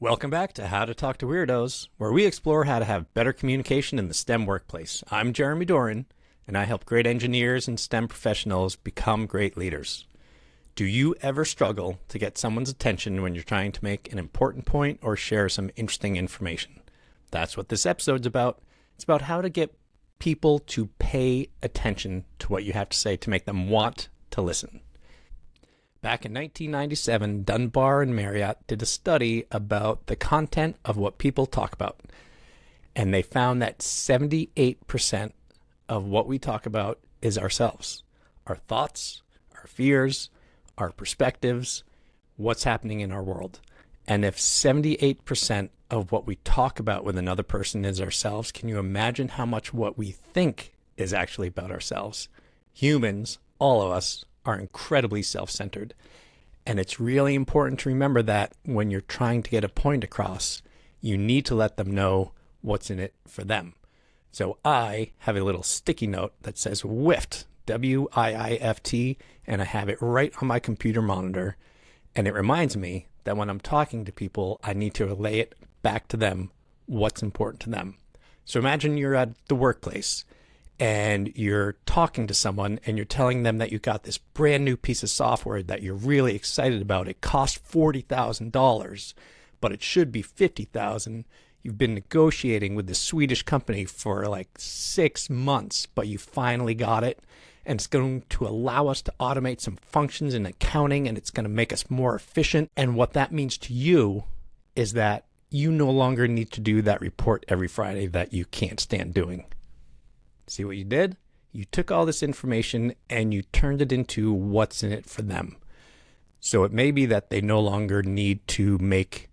Welcome back to How to Talk to Weirdos, where we explore how to have better communication in the STEM workplace. I'm Jeremy Doran, and I help great engineers and STEM professionals become great leaders. Do you ever struggle to get someone's attention when you're trying to make an important point or share some interesting information? That's what this episode's about. It's about how to get people to pay attention to what you have to say to make them want to listen. Back in 1997, Dunbar and Marriott did a study about the content of what people talk about. And they found that 78% of what we talk about is ourselves. Our thoughts, our fears, our perspectives, what's happening in our world. And if 78% of what we talk about with another person is ourselves, can you imagine how much what we think is actually about ourselves? Humans, all of us, are incredibly self-centered. And it's really important to remember that when you're trying to get a point across, you need to let them know what's in it for them. So I have a little sticky note that says WIFT, W-I-I-F-T, and I have it right on my computer monitor. And it reminds me that when I'm talking to people, I need to relay it back to them what's important to them. So imagine you're at the workplace and you're talking to someone and you're telling them that you got this brand new piece of software that you're really excited about. It cost $40,000, but it should be $50,000. You've been negotiating with this Swedish company for like 6 months, but you finally got it. And it's going to allow us to automate some functions in accounting, and it's going to make us more efficient. And what that means to you is that you no longer need to do that report every Friday that you can't stand doing. See what you did? You took all this information and you turned it into what's in it for them. So it may be that they no longer need to make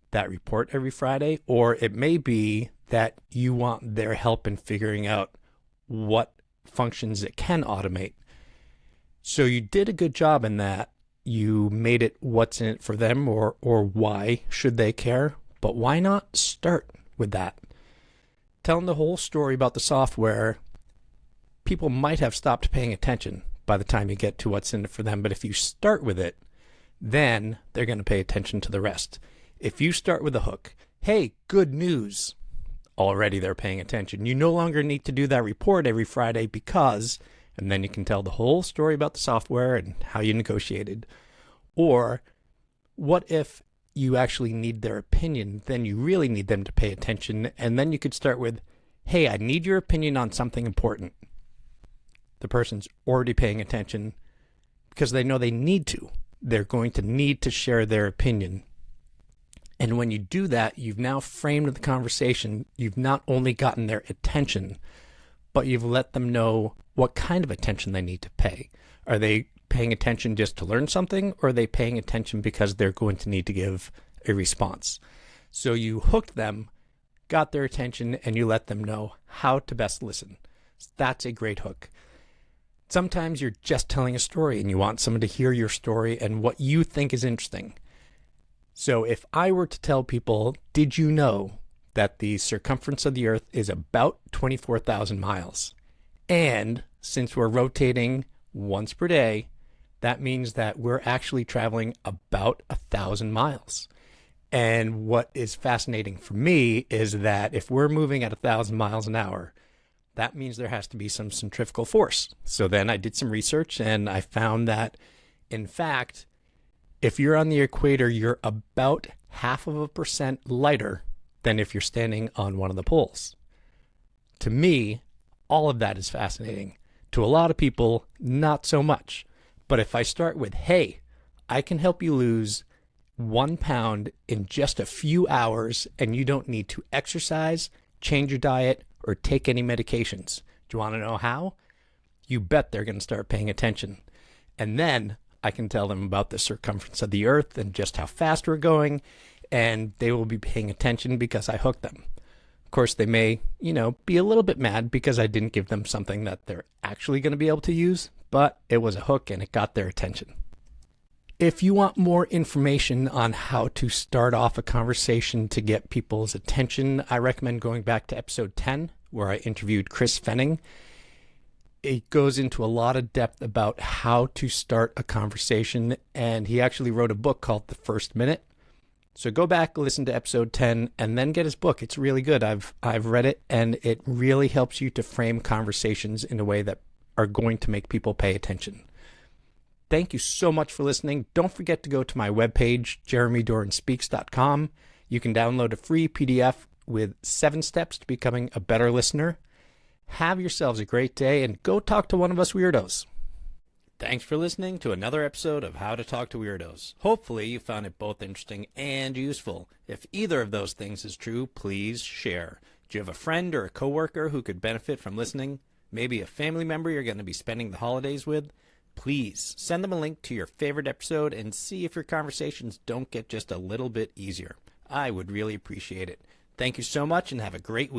that report every Friday, or it may be that you want their help in figuring out what functions it can automate. So you did a good job in that. You made it what's in it for them, or why should they care? But why not start with that? Telling the whole story about the software, people might have stopped paying attention by the time you get to what's in it for them. But if you start with it, then they're going to pay attention to the rest. If you start with a hook, hey, good news, already they're paying attention. You no longer need to do that report every Friday because, and then you can tell the whole story about the software and how you negotiated. Or what if you actually need their opinion? Then you really need them to pay attention. And then you could start with, hey, I need your opinion on something important. The person's already paying attention because they know they need to. They're going to need to share their opinion. And when you do that, you've now framed the conversation. You've not only gotten their attention, but you've let them know what kind of attention they need to pay. Are they paying attention just to learn something, or are they paying attention because they're going to need to give a response? So you hooked them, got their attention, and you let them know how to best listen. That's a great hook. Sometimes you're just telling a story and you want someone to hear your story and what you think is interesting. So if I were to tell people, did you know that the circumference of the Earth is about 24,000 miles? And since we're rotating once per day, that means that we're actually traveling about 1,000 miles. And what is fascinating for me is that if we're moving at 1,000 miles an hour, that means there has to be some centrifugal force. So then I did some research and I found that, in fact, if you're on the equator, you're about 0.5% lighter than if you're standing on one of the poles. To me, all of that is fascinating. To a lot of people, not so much. But if I start with, hey, I can help you lose 1 pound in just a few hours and you don't need to exercise, change your diet, or take any medications. Do you want to know how? You bet they're going to start paying attention. And then I can tell them about the circumference of the Earth and just how fast we're going, and they will be paying attention because I hooked them. Of course, they may, be a little bit mad because I didn't give them something that they're actually going to be able to use, but it was a hook and it got their attention. If you want more information on how to start off a conversation to get people's attention, I recommend going back to episode 10, where I interviewed Chris Fennings. It goes into a lot of depth about how to start a conversation, and he actually wrote a book called The First Minute. So go back, listen to episode 10, and then get his book. It's really good. I've read it, and it really helps you to frame conversations in a way that are going to make people pay attention. Thank you so much for listening. Don't forget to go to my webpage, jeremydoranspeaks.com. You can download a free PDF with 7 steps to becoming a better listener. Have yourselves a great day, and go talk to one of us weirdos. Thanks for listening to another episode of How to Talk to Weirdos. Hopefully you found it both interesting and useful. If either of those things is true, please share. Do you have a friend or a coworker who could benefit from listening? Maybe a family member you're going to be spending the holidays with? Please send them a link to your favorite episode and see if your conversations don't get just a little bit easier. I would really appreciate it. Thank you so much and have a great week.